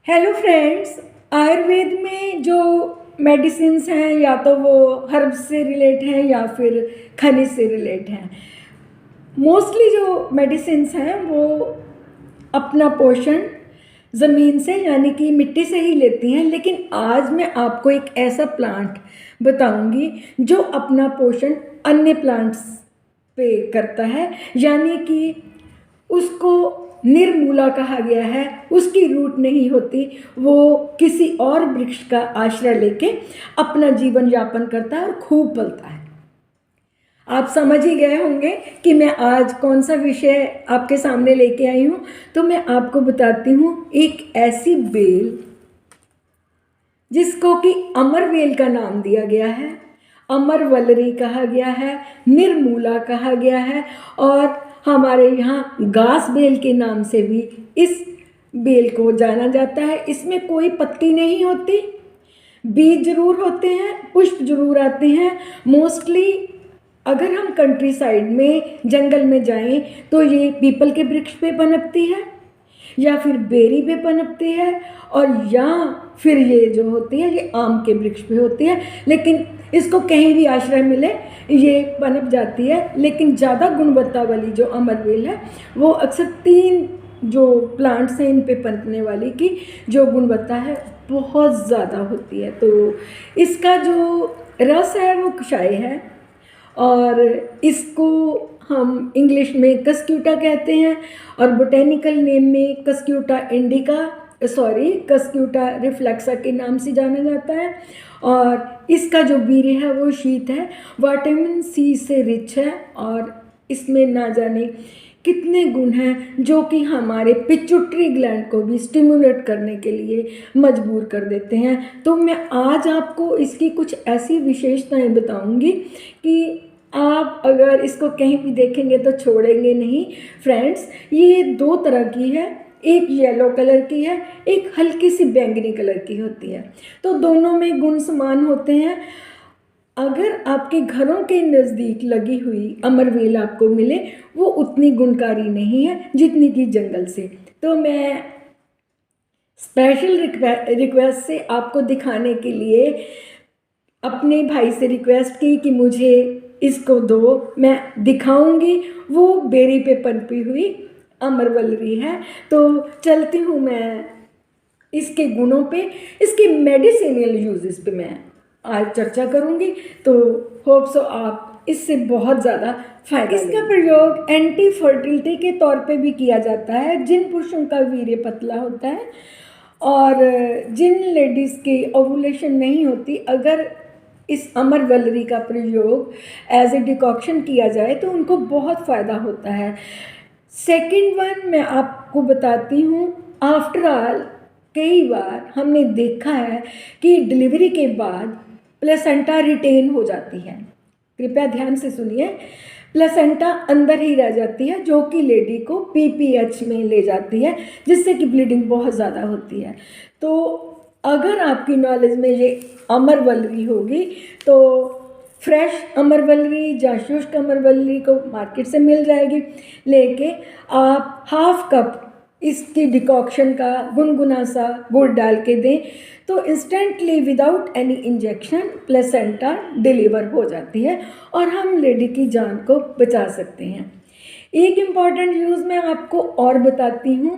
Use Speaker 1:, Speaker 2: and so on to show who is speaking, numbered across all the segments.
Speaker 1: Hello friends. Ayurveda में जो medicines हैं या तो वो हर्ब्स से रिलेट हैं या फिर खनिज से रिलेट हैं। मोस्टली जो मेडिसिन्स हैं वो अपना पोषण ज़मीन से यानी कि मिट्टी से ही लेती हैं, लेकिन आज मैं आपको एक ऐसा प्लांट बताऊंगी जो अपना पोषण अन्य प्लांट्स पे करता है, यानी कि उसको निर्मूला कहा गया है। उसकी रूट नहीं होती, वो किसी और वृक्ष का आश्रय लेके अपना जीवन यापन करता है और खूब पलता है। आप समझ ही गए होंगे कि मैं आज कौन सा विषय आपके सामने लेके आई हूँ। तो मैं आपको बताती हूँ एक ऐसी बेल जिसको कि अमरवेल का नाम दिया गया है, अमरवल्लरी कहा गया है, निर्मूला कहा गया है और हमारे यहाँ घास बेल के नाम से भी इस बेल को जाना जाता है। इसमें कोई पत्ती नहीं होती, बीज जरूर होते हैं, पुष्प जरूर आते हैं। मोस्टली अगर हम कंट्री साइड में जंगल में जाएं तो ये पीपल के वृक्ष पे पनपती है या फिर बेरी पे पनपती है और या फिर ये जो होती है ये आम के वृक्ष पे होती है। लेकिन इसको कहीं भी आश्रय मिले ये पनप जाती है। लेकिन ज़्यादा गुणवत्ता वाली जो अमरवेल है वो अक्सर 3 जो प्लांट्स हैं इन पे पनपने वाली की जो गुणवत्ता है बहुत ज़्यादा होती है। तो इसका जो रस है वो कषाय है और इसको हम इंग्लिश में कस्क्यूटा कहते हैं और बोटेनिकल नेम में कस्क्यूटा रिफ्लेक्सा के नाम से जाना जाता है। और इसका जो वीर्य है वो शीत है, विटामिन सी से रिच है और इसमें ना जाने कितने गुण हैं जो कि हमारे पिट्यूटरी ग्लैंड को भी स्टिमुलेट करने के लिए मजबूर कर देते हैं। तो मैं आज आपको इसकी कुछ ऐसी विशेषताएं बताऊंगी कि आप अगर इसको कहीं भी देखेंगे तो छोड़ेंगे नहीं। फ्रेंड्स, ये 2 तरह की है, एक येलो कलर की है, एक हल्की सी बैंगनी कलर की होती है। तो दोनों में गुण समान होते हैं। अगर आपके घरों के नज़दीक लगी हुई अमरवेल आपको मिले वो उतनी गुणकारी नहीं है जितनी कि जंगल से। तो मैं स्पेशल रिक्वेस्ट से आपको दिखाने के लिए अपने भाई से रिक्वेस्ट की कि मुझे इसको दो, मैं दिखाऊंगी। वो बेरी पे पनपी हुई अमरवल्लरी है। तो चलती हूँ मैं इसके गुणों पे, इसके मेडिसिनल यूजेस पे मैं आज चर्चा करूंगी। तो होप सो आप इससे बहुत ज़्यादा फायदा। इसका प्रयोग एंटी फर्टिलिटी के तौर पे भी किया जाता है। जिन पुरुषों का वीर्य पतला होता है और जिन लेडीज़ की ओवुलेशन नहीं होती, अगर इस अमरवल्लरी का प्रयोग एज ए डिकॉक्शन किया जाए तो उनको बहुत फ़ायदा होता है। सेकंड वन मैं आपको बताती हूँ। आफ्टर ऑल कई बार हमने देखा है कि डिलीवरी के बाद प्लेसेंटा रिटेन हो जाती है। कृपया ध्यान से सुनिए, प्लेसेंटा अंदर ही रह जाती है जो कि लेडी को पीपीएच में ले जाती है जिससे कि ब्लीडिंग बहुत ज़्यादा होती है। तो अगर आपकी नॉलेज में ये अमरवल्लरी होगी तो फ्रेश अमरवल्लरी या शुष्क अमरवल्लरी को मार्केट से मिल जाएगी, लेके आप हाफ कप इसकी डिकॉक्शन का गुनगुना सा गुड़ डाल के दें तो instantly without any injection placenta deliver हो जाती है और हम लेडी की जान को बचा सकते हैं। एक इम्पॉर्टेंट यूज़ मैं आपको और बताती हूँ।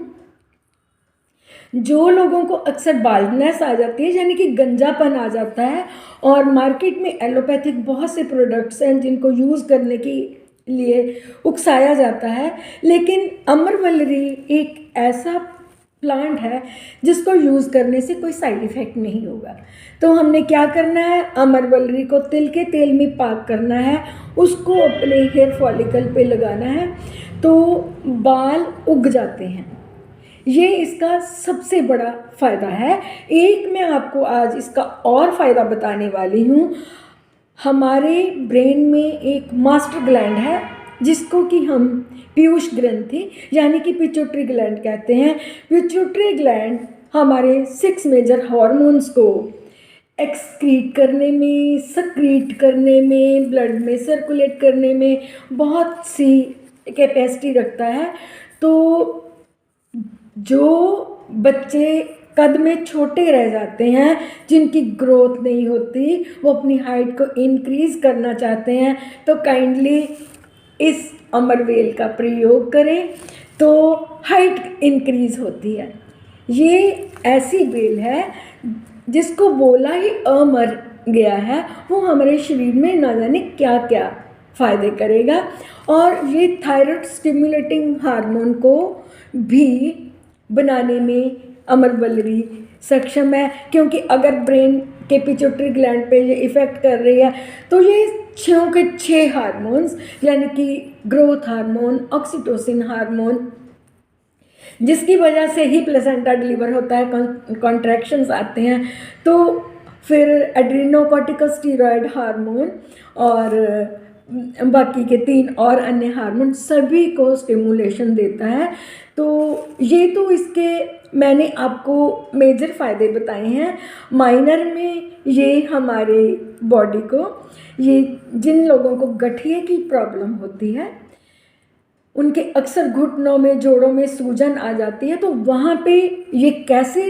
Speaker 1: जो लोगों को अक्सर बाल्डनेस आ जाती है यानी कि गंजापन आ जाता है और मार्केट में एलोपैथिक बहुत से प्रोडक्ट्स हैं जिनको यूज़ करने के लिए उकसाया जाता है, लेकिन अमरवल्लरी एक ऐसा प्लांट है जिसको यूज़ करने से कोई साइड इफ़ेक्ट नहीं होगा। तो हमने क्या करना है, अमरवल्लरी को तिल के तेल में पाक करना है, उसको अपने हेयर फॉलिकल पे लगाना है तो बाल उग जाते हैं। ये इसका सबसे बड़ा फ़ायदा है। एक मैं आपको आज इसका और फ़ायदा बताने वाली हूँ। हमारे ब्रेन में एक मास्टर ग्लैंड है जिसको कि हम पीयूष ग्रंथि यानी कि पिट्यूटरी ग्लैंड कहते हैं। पिट्यूटरी ग्लैंड हमारे 6 मेजर हार्मोन्स को एक्सक्रीट करने में, सक्रीट करने में, ब्लड में सर्कुलेट करने में बहुत सी कैपेसिटी रखता है। तो जो बच्चे कद में छोटे रह जाते हैं, जिनकी ग्रोथ नहीं होती, वो अपनी हाइट को इंक्रीज़ करना चाहते हैं, तो काइंडली इस अमरवेल का प्रयोग करें तो हाइट इंक्रीज़ होती है। ये ऐसी बेल है जिसको बोला ही अमर गया है, वो हमारे शरीर में ना जाने क्या क्या फ़ायदे करेगा। और ये थायराइड स्टिमुलेटिंग हार्मोन को भी बनाने में अमरवल्लरी सक्षम है, क्योंकि अगर ब्रेन के पिट्यूटरी ग्लैंड पे ये इफ़ेक्ट कर रही है तो ये 6 के 6 हार्मोन्स यानी कि ग्रोथ हार्मोन, ऑक्सीटोसिन हार्मोन, जिसकी वजह से ही प्लेसेंटा डिलीवर होता है, कॉन्ट्रैक्शंस आते हैं, तो फिर एड्रीनोकॉर्टिकोस्टेरॉइड हार्मोन और बाकी के 3 और अन्य हार्मोन सभी को स्टिमुलेशन देता है। तो ये तो इसके मैंने आपको मेजर फ़ायदे बताए हैं। माइनर में ये हमारे बॉडी को, ये जिन लोगों को गठिए की प्रॉब्लम होती है, उनके अक्सर घुटनों में, जोड़ों में सूजन आ जाती है, तो वहाँ पे ये कैसे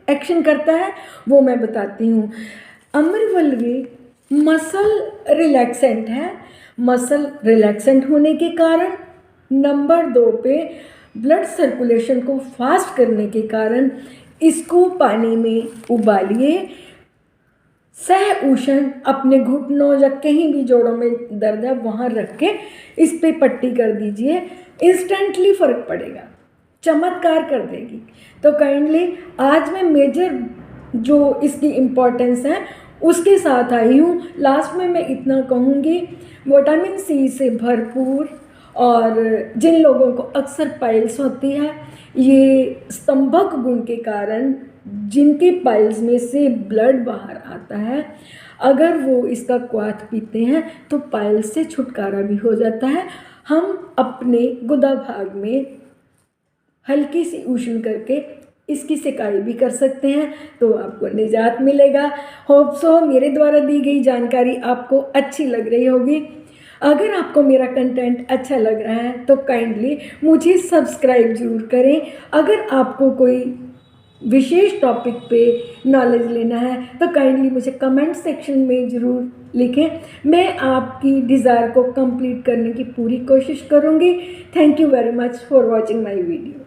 Speaker 1: एक्शन करता है वो मैं बताती हूँ। अमरवल्लरी मसल रिलैक्सेंट है। मसल रिलैक्सेंट होने के कारण नंबर 2 पे ब्लड सर्कुलेशन को फास्ट करने के कारण इसको पानी में उबालिए, सह उष्ण अपने घुटनों या कहीं भी जोड़ों में दर्द है वहाँ रख के इस पे पट्टी कर दीजिए, इंस्टेंटली फ़र्क पड़ेगा, चमत्कार कर देगी। तो काइंडली आज मैं मेजर जो इसकी इम्पोर्टेंस है उसके साथ आई हूँ। लास्ट में मैं इतना कहूँगी, विटामिन सी से भरपूर, और जिन लोगों को अक्सर पाइल्स होती है, ये स्तंभक गुण के कारण जिनके पाइल्स में से ब्लड बाहर आता है, अगर वो इसका क्वाथ पीते हैं तो पाइल्स से छुटकारा भी हो जाता है। हम अपने गुदा भाग में हल्की सी उष्ण करके इसकी सिकाई भी कर सकते हैं, तो आपको निजात मिलेगा। होप सो मेरे द्वारा दी गई जानकारी आपको अच्छी लग रही होगी। अगर आपको मेरा कंटेंट अच्छा लग रहा है तो काइंडली मुझे सब्सक्राइब ज़रूर करें। अगर आपको कोई विशेष टॉपिक पे नॉलेज लेना है तो काइंडली मुझे कमेंट सेक्शन में ज़रूर लिखें, मैं आपकी डिज़ायर को कंप्लीट करने की पूरी कोशिश करूँगी। Thank you very much for watching my video.